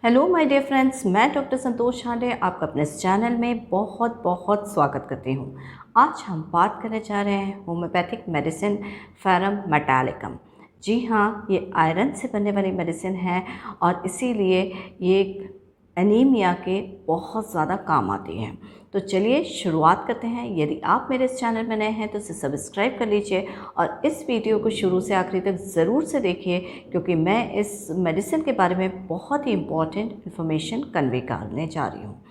Hello my dear friends, मैं doctor संतोष हांडे आपका अपने इस चैनल में बहुत बहुत स्वागत करती हूँ। आज हम बात करने जा रहे हैं होम्योपैथिक मेडिसिन फेरम मेटालिकम। जी हाँ, ये आयरन से बनने वाली मेडिसिन है और इसीलिए ये एनीमिया के बहुत ज़्यादा काम आती है। तो चलिए शुरुआत करते हैं। यदि आप मेरे इस चैनल में नए हैं तो इसे सब्सक्राइब कर लीजिए और इस वीडियो को शुरू से आखिरी तक ज़रूर से देखिए, क्योंकि मैं इस मेडिसिन के बारे में बहुत ही इम्पॉर्टेंट इन्फॉर्मेशन कन्वे करने जा रही हूँ।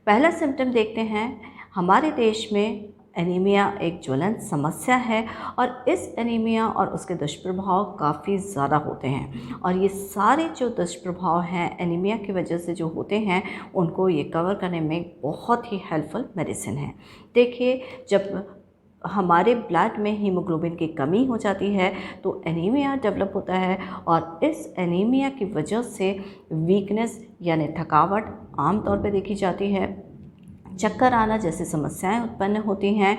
पहला सिम्टम देखते हैं। हमारे देश में एनीमिया एक ज्वलंत समस्या है और इस एनीमिया और उसके दुष्प्रभाव काफ़ी ज़्यादा होते हैं और ये सारे जो दुष्प्रभाव हैं एनीमिया की वजह से जो होते हैं उनको ये कवर करने में बहुत ही हेल्पफुल मेडिसिन है। देखिए, जब हमारे ब्लड में हीमोग्लोबिन की कमी हो जाती है तो एनीमिया डेवलप होता है और इस एनीमिया की वजह से वीकनेस यानी थकावट आमतौर पर देखी जाती है। चक्कर आना जैसी समस्याएं उत्पन्न होती हैं।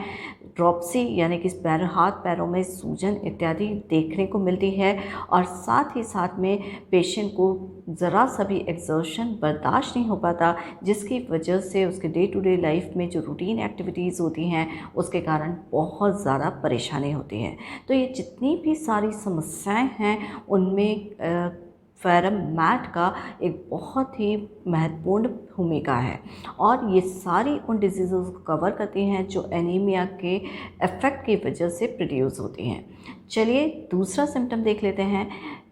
ड्रॉप्सी यानी कि हाथ पैरों में सूजन इत्यादि देखने को मिलती है और साथ ही साथ में पेशेंट को ज़रा सा भी एक्सर्शन बर्दाश्त नहीं हो पाता, जिसकी वजह से उसके डे टू डे लाइफ में जो रूटीन एक्टिविटीज़ होती हैं उसके कारण बहुत ज़्यादा परेशानी होती है। तो ये जितनी भी सारी समस्याएं हैं उनमें फेरम मैट का एक बहुत ही महत्वपूर्ण भूमिका है और ये सारी उन डिजीज़ को कवर करती हैं जो एनीमिया के इफ़ेक्ट की वजह से प्रोड्यूस होती हैं। चलिए दूसरा सिम्टम देख लेते हैं,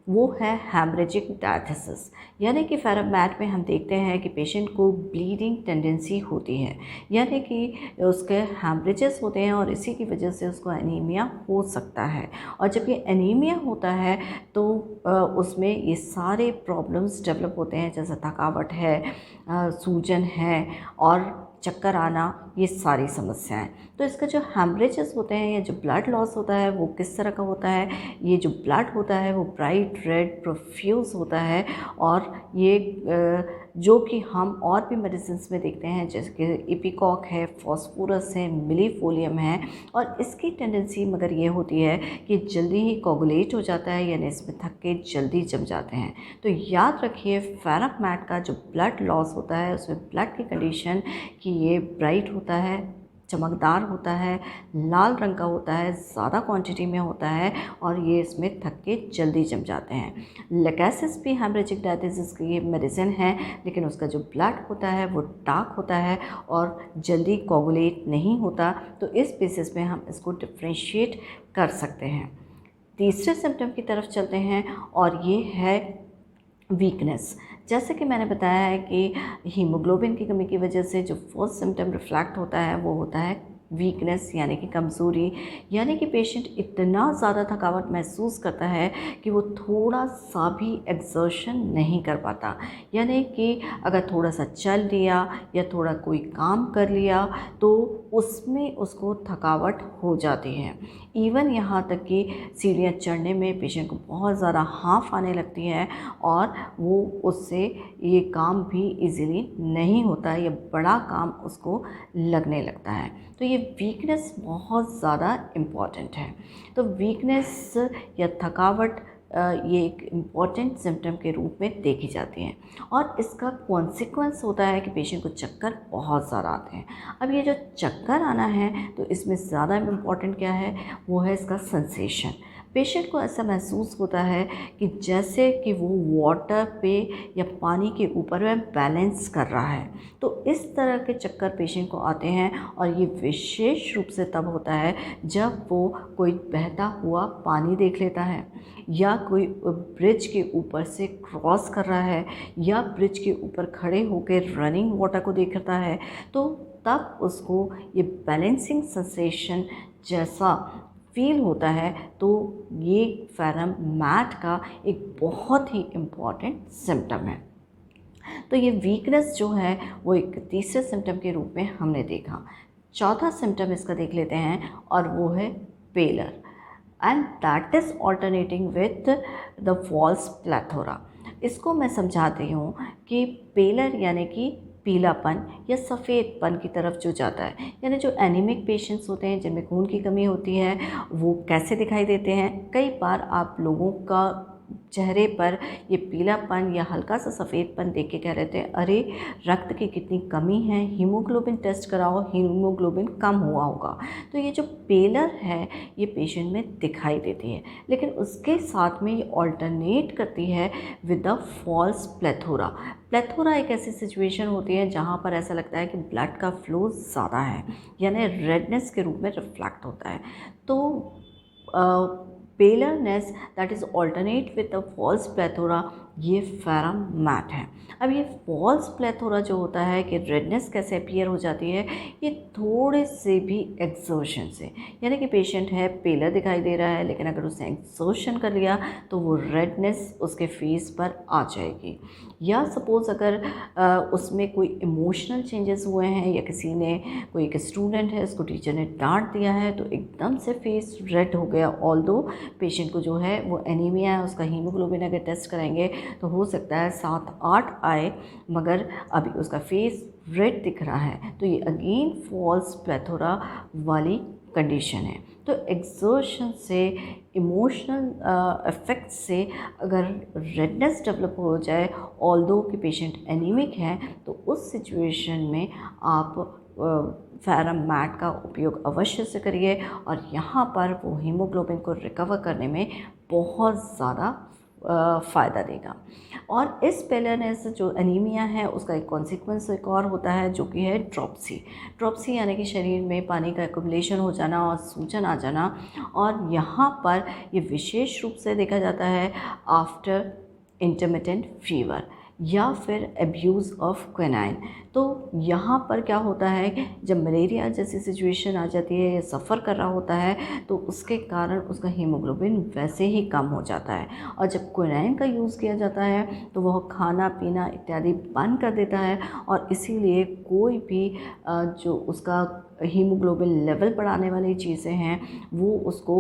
वो है हेमरेजिक डायथिसिस। यानी कि फेरम मैट में हम देखते हैं कि पेशेंट को ब्लीडिंग टेंडेंसी होती है, यानी कि उसके हेमरेजेस होते हैं और इसी की वजह से उसको एनीमिया हो सकता है। और जब ये एनीमिया होता है तो उसमें ये सारे प्रॉब्लम्स डेवलप होते हैं, जैसे थकावट है, सूजन है और चक्कर आना, ये सारी समस्याएं। तो इसका जो हेमरेजेस होते हैं या जो ब्लड लॉस होता है वो किस तरह का होता है? ये जो ब्लड होता है वो ब्राइट रेड प्रोफ्यूज होता है और ये जो कि हम और भी मेडिसिन में देखते हैं, जैसे कि इपिकॉक है, फॉस्फोरस है, मिलीफोलियम है। और इसकी टेंडेंसी मगर ये होती है कि जल्दी ही कोगुलेट हो जाता है, यानी इसमें थक्के जल्दी जम जाते हैं। तो याद रखिए, फेरम मैट का जो ब्लड लॉस होता है उसमें ब्लड की कंडीशन कि ये ब्राइट होता है, चमकदार होता है, लाल रंग का होता है, ज़्यादा क्वांटिटी में होता है और ये इसमें थक्के जल्दी जम जाते हैं। लेकेसिस भी हेमरेजिक डायथिसिस की ये मेडिसिन है, लेकिन उसका जो ब्लड होता है वो डार्क होता है और जल्दी कोगुलेट नहीं होता। तो इस बेसिस पे हम इसको डिफ्रेंशिएट कर सकते हैं। तीसरे सिम्टम की तरफ चलते हैं और ये है वीकनेस। जैसे कि मैंने बताया है कि हीमोग्लोबिन की कमी की वजह से जो फर्स्ट सिम्टम रिफ्लेक्ट होता है वो होता है वीकनेस यानी कि कमज़ोरी। यानी कि पेशेंट इतना ज़्यादा थकावट महसूस करता है कि वो थोड़ा सा भी एक्सर्शन नहीं कर पाता। यानी कि अगर थोड़ा सा चल लिया या थोड़ा कोई काम कर लिया तो उसमें उसको थकावट हो जाती है। इवन यहाँ तक कि सीढ़ियाँ चढ़ने में पेशेंट को बहुत ज़्यादा हाँफ आने लगती है और वो उससे ये काम भी इजीली नहीं होता है, ये बड़ा काम उसको लगने लगता है। तो ये वीकनेस बहुत ज़्यादा इम्पॉर्टेंट है। तो वीकनेस या थकावट ये एक इम्पॉर्टेंट सिम्टम के रूप में देखी जाती हैं और इसका कॉन्सिक्वेंस होता है कि पेशेंट को चक्कर बहुत ज़्यादा आते हैं। अब ये जो चक्कर आना है तो इसमें ज़्यादा इम्पॉर्टेंट क्या है, वो है इसका सेंसेशन। पेशेंट को ऐसा महसूस होता है कि जैसे कि वो वाटर पे या पानी के ऊपर में बैलेंस कर रहा है। तो इस तरह के चक्कर पेशेंट को आते हैं और ये विशेष रूप से तब होता है जब वो कोई बहता हुआ पानी देख लेता है या कोई ब्रिज के ऊपर से क्रॉस कर रहा है या ब्रिज के ऊपर खड़े होकर रनिंग वाटर को देखता है। तो तब उसको ये बैलेंसिंग सेंसेशन जैसा फील होता है। तो ये फेरम मैट का एक बहुत ही इम्पॉर्टेंट सिम्टम है। तो ये वीकनेस जो है वो एक तीसरे सिम्टम के रूप में हमने देखा। चौथा सिम्टम इसका देख लेते हैं और वो है pallor, and that is alternating with the false plethora. इसको मैं समझाती हूँ कि पेलर यानी कि पीलापन या सफ़ेदपन की तरफ जो जाता है, यानी जो एनीमिक पेशेंट्स होते हैं जिनमें खून की कमी होती है वो कैसे दिखाई देते हैं। कई बार आप लोगों का चेहरे पर ये पीलापन या हल्का सा सफ़ेदपन देख के कह रहे थे अरे रक्त की कितनी कमी है, हीमोग्लोबिन टेस्ट कराओ, हीमोग्लोबिन कम हुआ होगा। तो ये जो पेलर है ये पेशेंट में दिखाई देती है, लेकिन उसके साथ में ये ऑल्टरनेट करती है with the false plethora. Plethora एक ऐसी सिचुएशन होती है जहाँ पर ऐसा लगता है कि ब्लड का फ्लो ज़्यादा है, यानी रेडनेस के रूप में रिफ्लेक्ट होता है। तो pallorness that is alternate with the false plethora, ये फेरम मैट है। अब ये फॉल्स प्लेथोरा जो होता है कि रेडनेस कैसे अपीयर हो जाती है, ये थोड़े से भी एक्सर्शन से, यानी कि पेशेंट है पेलर दिखाई दे रहा है, लेकिन अगर उसने एक्सर्शन कर लिया तो वो रेडनेस उसके फेस पर आ जाएगी। या सपोज़ अगर उसमें कोई इमोशनल चेंजेस हुए हैं, या किसी ने, कोई एक स्टूडेंट है, उसको टीचर ने डांट दिया है तो एकदम से फेस रेड हो गया, ऑल्दो पेशेंट को जो है वो एनीमिया है, उसका हीमोग्लोबिन अगर टेस्ट कराएंगे तो हो सकता है 7-8 आए, मगर अभी उसका फेस रेड दिख रहा है, तो ये अगेन फॉल्स प्लेथोरा वाली कंडीशन है। तो एक्सर्शन से, इमोशनल इफ़ेक्ट से अगर रेडनेस डेवलप हो जाए, ऑल्दो कि पेशेंट एनीमिक है, तो उस सिचुएशन में आप फेरम मैट का उपयोग अवश्य से करिए, और यहाँ पर वो हीमोग्लोबिन को रिकवर करने में बहुत ज़्यादा फ़ायदा देगा। और इस पेलरनेस जो एनीमिया है उसका एक कॉन्सिक्वेंस एक और होता है जो कि है ड्रॉप्सी। ड्रॉप्सी यानी कि शरीर में पानी का एक्युमुलेशन हो जाना और सूजन आ जाना, और यहाँ पर ये विशेष रूप से देखा जाता है आफ्टर इंटरमिटेंट फीवर या फिर एब्यूज़ ऑफ क्विनाइन। तो यहाँ पर क्या होता है कि जब मलेरिया जैसी सिचुएशन आ जाती है या सफ़र कर रहा होता है तो उसके कारण उसका हीमोग्लोबिन वैसे ही कम हो जाता है, और जब क्विनाइन का यूज़ किया जाता है तो वह खाना पीना इत्यादि बंद कर देता है, और इसीलिए कोई भी जो उसका हीमोग्लोबिन लेवल बढ़ाने वाली चीज़ें हैं वो उसको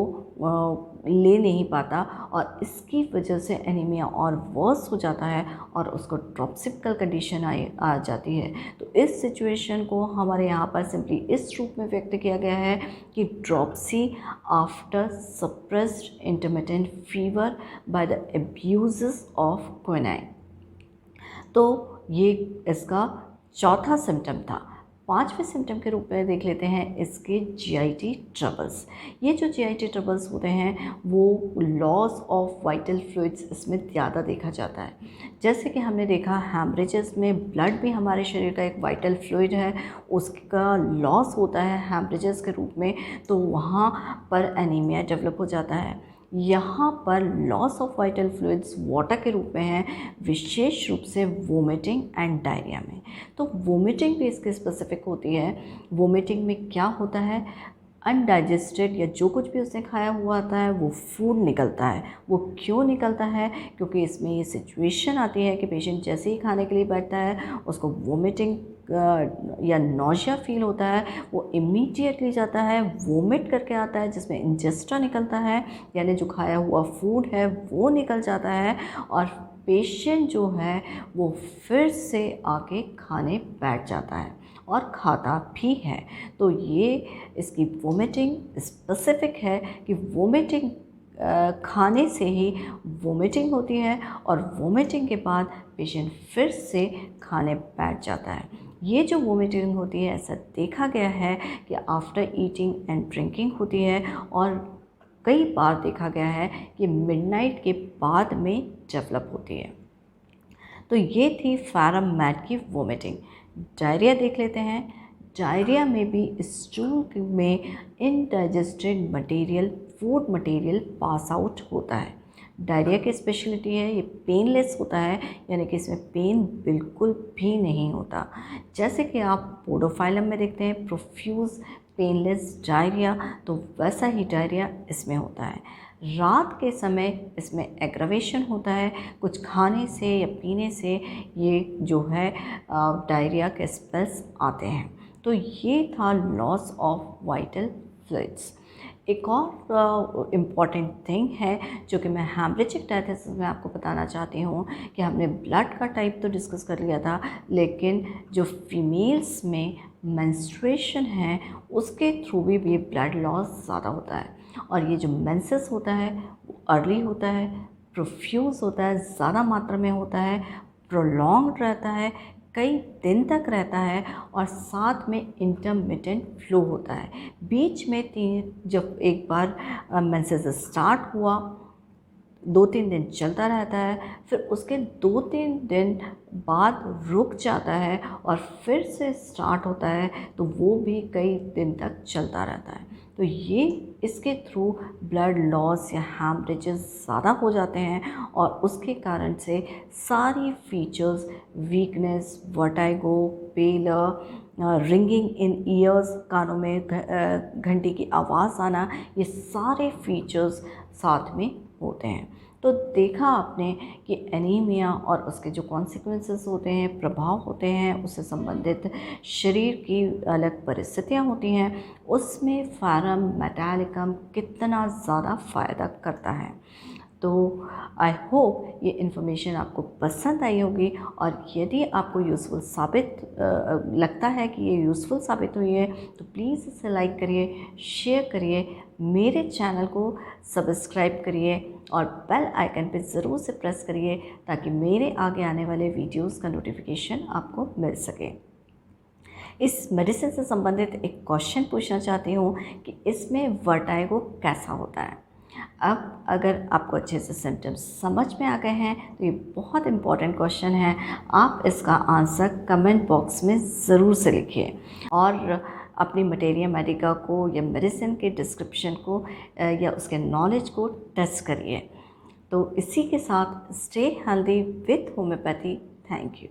ले नहीं पाता, और इसकी वजह से एनीमिया और वर्स हो जाता है और उसको ड्रॉप्सिकल कंडीशन आ जाती है। तो इस सिचुएशन को हमारे यहाँ पर सिंपली इस रूप में व्यक्त किया गया है कि dropsy after suppressed intermittent fever by the abuse of quinine. तो ये इसका चौथा सिम्टम था। पांचवें सिम्टम के रूप में देख लेते हैं इसके जीआईटी ट्रबल्स। ये जो जीआईटी ट्रबल्स होते हैं वो लॉस ऑफ वाइटल फ्लूइड्स इसमें ज़्यादा देखा जाता है। जैसे कि हमने देखा हैमरेजेस में, ब्लड भी हमारे शरीर का एक वाइटल फ्लूइड है, उसका लॉस होता है हैमरेजेस के रूप में, तो वहाँ पर एनीमिया डेवलप हो जाता है। यहाँ पर loss of vital fluids water के रूप में है, विशेष रूप से वोमिटिंग एंड डायरिया में। तो वोमिटिंग भी इसकी स्पेसिफिक होती है। वोमिटिंग में क्या होता है, अनडाइजेस्टेड या जो कुछ भी उसने खाया हुआ आता है वो फूड निकलता है। वो क्यों निकलता है, क्योंकि इसमें ये सिचुएशन आती है कि पेशेंट जैसे ही खाने के लिए बैठता है उसको वोमिटिंग या नौशिया फील होता है, वो इमीडिएटली जाता है वोमिट करके आता है, जिसमें इंजेस्टा निकलता है, यानी जो खाया हुआ फूड है वो निकल जाता है, और पेशेंट जो है वो फिर से आके खाने बैठ जाता है और खाता भी है। तो ये इसकी वोमिटिंग स्पेसिफिक है कि वोमिटिंग खाने से ही वोमिटिंग होती है, और वोमिटिंग के बाद पेशेंट फिर से खाने बैठ जाता है। ये जो वोमिटिंग होती है ऐसा देखा गया है कि आफ्टर ईटिंग एंड ड्रिंकिंग होती है, और कई बार देखा गया है कि मिडनाइट के बाद में डेवलप होती है। तो ये थी फेरम मैट की वोमिटिंग। डायरिया देख लेते हैं। डायरिया में भी स्टूल में indigested material, food material pass out होता है। डायरिया की स्पेशलिटी है ये पेनलेस होता है, यानी कि इसमें पेन बिल्कुल भी नहीं होता। जैसे कि आप पोडोफाइलम में देखते हैं प्रोफ्यूज पेनलेस डायरिया, तो वैसा ही डायरिया इसमें होता है। रात के समय इसमें एग्रावेशन होता है, कुछ खाने से या पीने से ये जो है डायरिया के स्पेल्स आते हैं। तो ये था लॉस ऑफ वाइटल फ्लूइड्स। एक और इम्पॉर्टेंट थिंग है जो कि मैं हेमरेजिक डायथिसिस में आपको बताना चाहती हूँ कि हमने ब्लड का टाइप तो डिस्कस कर लिया था, लेकिन जो फीमेल्स में मेंस्ट्रुएशन है उसके थ्रू भी ये ब्लड लॉस ज़्यादा होता है। और ये जो मेंसेस होता है वो अर्ली होता है, प्रोफ्यूज़ होता है, ज़्यादा मात्रा में होता है, प्रोलॉन्ग्ड रहता है, कई दिन तक रहता है और साथ में इंटरमिटेंट फ्लो होता है। बीच में जब एक बार मेंसेस स्टार्ट हुआ 2-3 दिन चलता रहता है, फिर उसके 2-3 दिन बाद रुक जाता है और फिर से स्टार्ट होता है, तो वो भी कई दिन तक चलता रहता है। तो ये इसके थ्रू ब्लड लॉस या हैमरेजेस ज़्यादा हो जाते हैं और उसके कारण से सारी features weakness, vertigo, pallor, ringing in ears, कानों में घंटी की आवाज़ आना, ये सारे फीचर्स साथ में होते हैं। तो देखा आपने कि एनीमिया और उसके जो कॉन्सिक्वेंसेस होते हैं, प्रभाव होते हैं, उससे संबंधित शरीर की अलग परिस्थितियाँ होती हैं, उसमें फारम मेटालिकम कितना ज़्यादा फ़ायदा करता है। तो आई होप ये इन्फॉर्मेशन आपको पसंद आई होगी और यदि आपको यूज़फुल लगता है कि ये यूज़फुल साबित हुई है तो प्लीज़ इसे लाइक करिए, शेयर करिए, मेरे चैनल को सब्सक्राइब करिए और बेल आइकन पे ज़रूर से प्रेस करिए ताकि मेरे आगे आने वाले वीडियोस का नोटिफिकेशन आपको मिल सके। इस मेडिसिन से संबंधित एक क्वेश्चन पूछना चाहती हूँ कि इसमें वर्टिगो कैसा होता है। अब अगर आपको अच्छे से सिम्टम्स समझ में आ गए हैं तो ये बहुत इम्पॉर्टेंट क्वेश्चन है, आप इसका आंसर कमेंट बॉक्स में ज़रूर से लिखिए और अपनी मटेरिया मेडिका को या मेडिसिन के डिस्क्रिप्शन को या उसके नॉलेज को टेस्ट करिए। तो इसी के साथ stay healthy with homeopathy. Thank you.